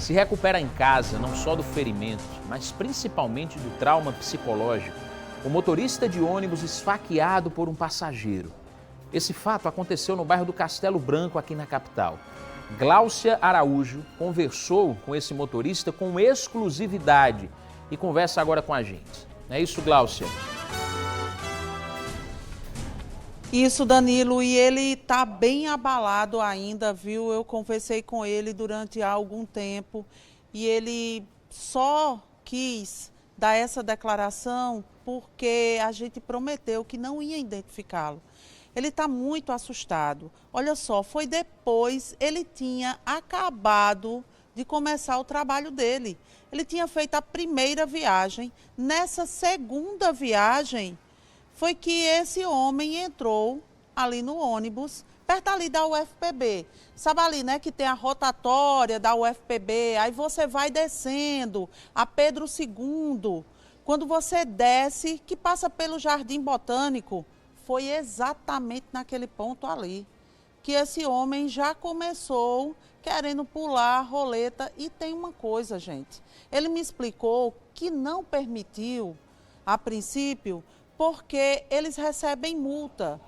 se recupera em casa não só do ferimento, mas principalmente do trauma psicológico. O motorista de ônibus esfaqueado por um passageiro. Esse fato aconteceu no bairro do Castelo Branco, aqui na capital. Gláucia Araújo conversou com esse motorista com exclusividade e conversa agora com a gente. Não é isso, Gláucia? Isso, Danilo, e ele está bem abalado ainda, viu? Eu conversei com ele durante algum tempo e ele só quis dar essa declaração porque a gente prometeu que não ia identificá-lo. Ele está muito assustado. Olha só, foi depois, ele tinha acabado de começar o trabalho dele. Ele tinha feito a primeira viagem. Nessa segunda viagem, foi que esse homem entrou ali no ônibus, perto ali da UFPB. Sabe ali, né, que tem a rotatória da UFPB, aí você vai descendo a Pedro II. Quando você desce, que passa pelo Jardim Botânico, foi exatamente naquele ponto ali que esse homem já começou querendo pular a roleta. E tem uma coisa, gente, ele me explicou que não permitiu, a princípio, porque eles recebem multa.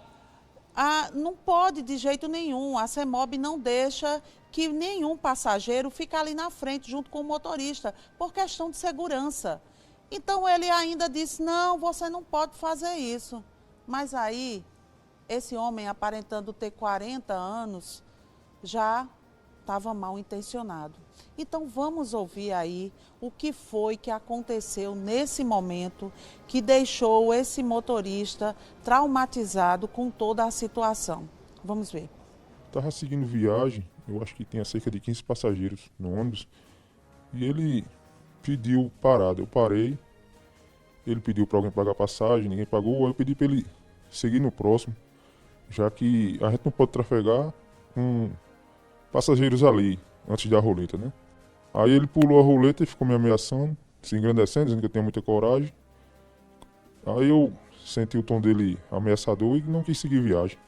Não pode de jeito nenhum, a CEMOB não deixa que nenhum passageiro fique ali na frente junto com o motorista, por questão de segurança. Então ele ainda disse, não, você não pode fazer isso. Mas aí, esse homem aparentando ter 40 anos, já estava mal intencionado. Então vamos ouvir aí o que foi que aconteceu nesse momento que deixou esse motorista traumatizado com toda a situação. Vamos ver. Estava seguindo viagem, eu acho que tinha cerca de 15 passageiros no ônibus, e ele pediu parada. Eu parei, ele pediu para alguém pagar a passagem, ninguém pagou, eu pedi para ele seguir no próximo, já que a gente não pode trafegar com passageiros ali, antes da roleta, né? Aí ele pulou a roleta e ficou me ameaçando, se engrandecendo, dizendo que eu tinha muita coragem. Aí eu senti o tom dele ameaçador e não quis seguir viagem.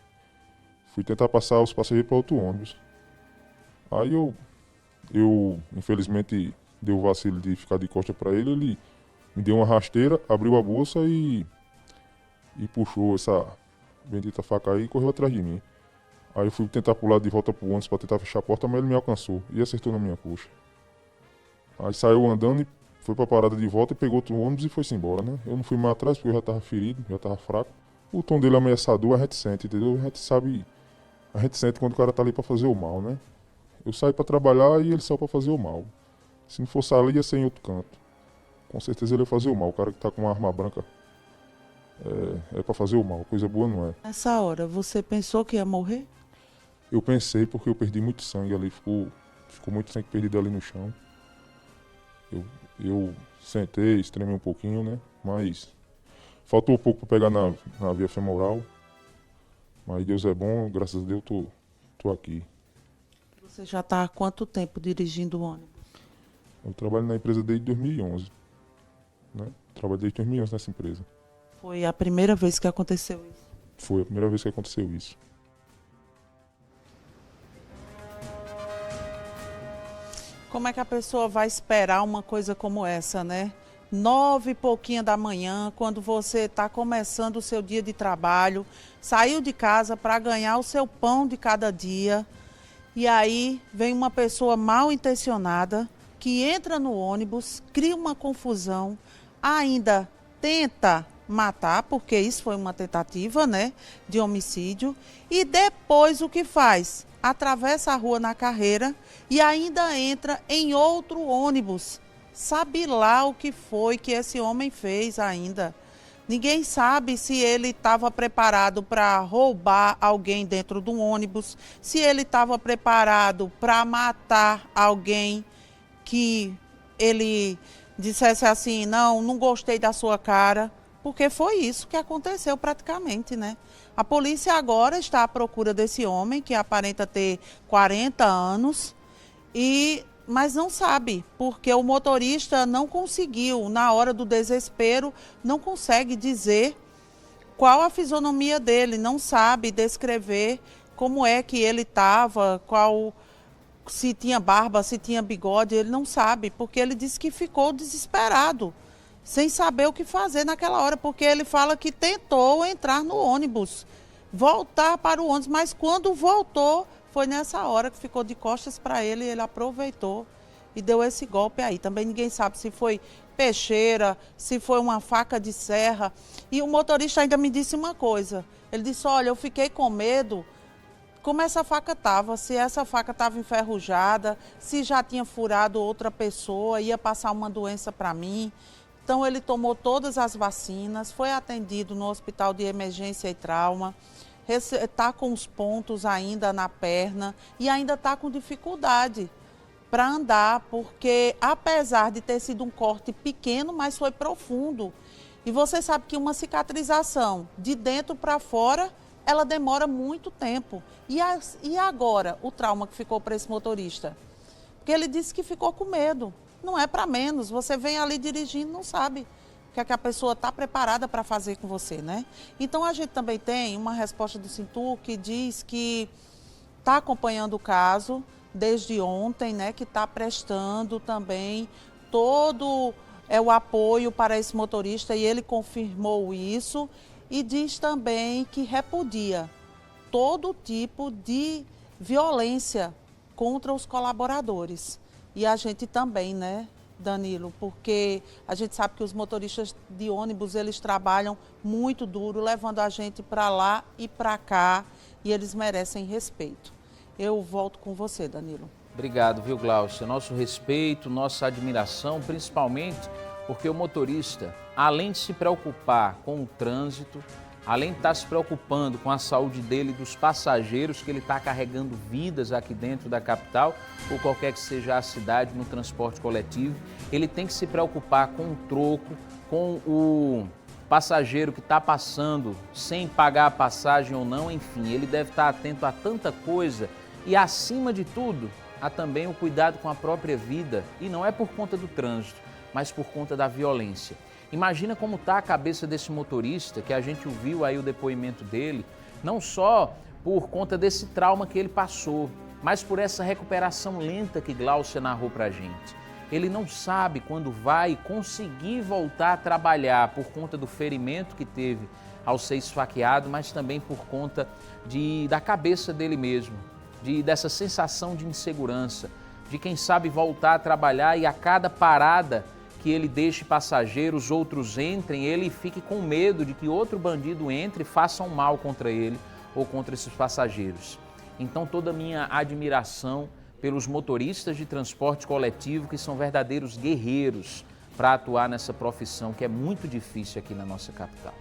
Fui tentar passar os passageiros para outro ônibus. Aí eu infelizmente dei o vacilo de ficar de costa para ele, ele me deu uma rasteira, abriu a bolsa e puxou essa bendita faca aí e correu atrás de mim. Aí eu fui tentar pular de volta pro ônibus para tentar fechar a porta, mas ele me alcançou e acertou na minha coxa. Aí saiu andando e foi pra parada de volta e pegou outro ônibus e foi-se embora, né? Eu não fui mais atrás porque eu já tava ferido, já tava fraco. O tom dele ameaçador a gente sente, entendeu? A gente sente quando o cara tá ali pra fazer o mal, né? Eu saí pra trabalhar e ele saiu pra fazer o mal. Se não fosse ali, ia ser em outro canto. Com certeza ele ia fazer o mal. O cara que tá com uma arma branca é pra fazer o mal, coisa boa não é. Nessa hora, você pensou que ia morrer? Eu pensei porque eu perdi muito sangue ali, ficou muito sangue perdido ali no chão. Eu sentei, tremei um pouquinho, né? Mas faltou um pouco para pegar na via femoral. Mas Deus é bom, graças a Deus tô aqui. Você já está há quanto tempo dirigindo o ônibus? Eu trabalho na empresa desde 2011. Né? Trabalho desde 2011 nessa empresa. Foi a primeira vez que aconteceu isso? Foi a primeira vez que aconteceu isso. Como é que a pessoa vai esperar uma coisa como essa, né? 9 e pouquinho da manhã, quando você está começando o seu dia de trabalho, saiu de casa para ganhar o seu pão de cada dia, e aí vem uma pessoa mal intencionada que entra no ônibus, cria uma confusão, ainda tenta matar, porque isso foi uma tentativa, né, de homicídio, e depois o que faz? Atravessa a rua na carreira e ainda entra em outro ônibus. Sabe lá o que foi que esse homem fez ainda. Ninguém sabe se ele estava preparado para roubar alguém dentro de um ônibus, se ele estava preparado para matar alguém que ele dissesse assim, não gostei da sua cara, porque foi isso que aconteceu praticamente, né? A polícia agora está à procura desse homem, que aparenta ter 40 anos, mas não sabe, porque o motorista não conseguiu, na hora do desespero, não consegue dizer qual a fisionomia dele, não sabe descrever como é que ele estava, se tinha barba, se tinha bigode, ele não sabe, porque ele disse que ficou desesperado, sem saber o que fazer naquela hora, porque ele fala que tentou entrar no ônibus, voltar para o ônibus, mas quando voltou, foi nessa hora que ficou de costas para ele, ele aproveitou e deu esse golpe aí. Também ninguém sabe se foi peixeira, se foi uma faca de serra. E o motorista ainda me disse uma coisa, ele disse, olha, eu fiquei com medo como essa faca estava, se essa faca estava enferrujada, se já tinha furado outra pessoa, ia passar uma doença para mim. Então ele tomou todas as vacinas, foi atendido no hospital de emergência e trauma, está com os pontos ainda na perna e ainda está com dificuldade para andar, porque apesar de ter sido um corte pequeno, mas foi profundo. E você sabe que uma cicatrização de dentro para fora, ela demora muito tempo. E agora, o trauma que ficou para esse motorista? Porque ele disse que ficou com medo. Não é para menos, você vem ali dirigindo, não sabe o que é que a pessoa está preparada para fazer com você, né? Então a gente também tem uma resposta do Sintu que diz que está acompanhando o caso desde ontem, né? Que está prestando também todo o apoio para esse motorista e ele confirmou isso e diz também que repudia todo tipo de violência contra os colaboradores. E a gente também, né, Danilo, porque a gente sabe que os motoristas de ônibus, eles trabalham muito duro, levando a gente para lá e para cá, e eles merecem respeito. Eu volto com você, Danilo. Obrigado, viu, Glaucia? Nosso respeito, nossa admiração, principalmente porque o motorista, além de se preocupar com o trânsito, além de estar se preocupando com a saúde dele e dos passageiros, que ele está carregando vidas aqui dentro da capital, ou qualquer que seja a cidade, no transporte coletivo, ele tem que se preocupar com o troco, com o passageiro que está passando sem pagar a passagem ou não, enfim, ele deve estar atento a tanta coisa e, acima de tudo, há também o cuidado com a própria vida, e não é por conta do trânsito, mas por conta da violência. Imagina como está a cabeça desse motorista, que a gente ouviu aí o depoimento dele, não só por conta desse trauma que ele passou, mas por essa recuperação lenta que Glaucia narrou para a gente. Ele não sabe quando vai conseguir voltar a trabalhar por conta do ferimento que teve ao ser esfaqueado, mas também por conta da cabeça dele mesmo, dessa sensação de insegurança, de quem sabe voltar a trabalhar e a cada parada que ele deixe passageiros, outros entrem, ele fique com medo de que outro bandido entre e faça um mal contra ele ou contra esses passageiros. Então toda a minha admiração pelos motoristas de transporte coletivo, que são verdadeiros guerreiros para atuar nessa profissão que é muito difícil aqui na nossa capital.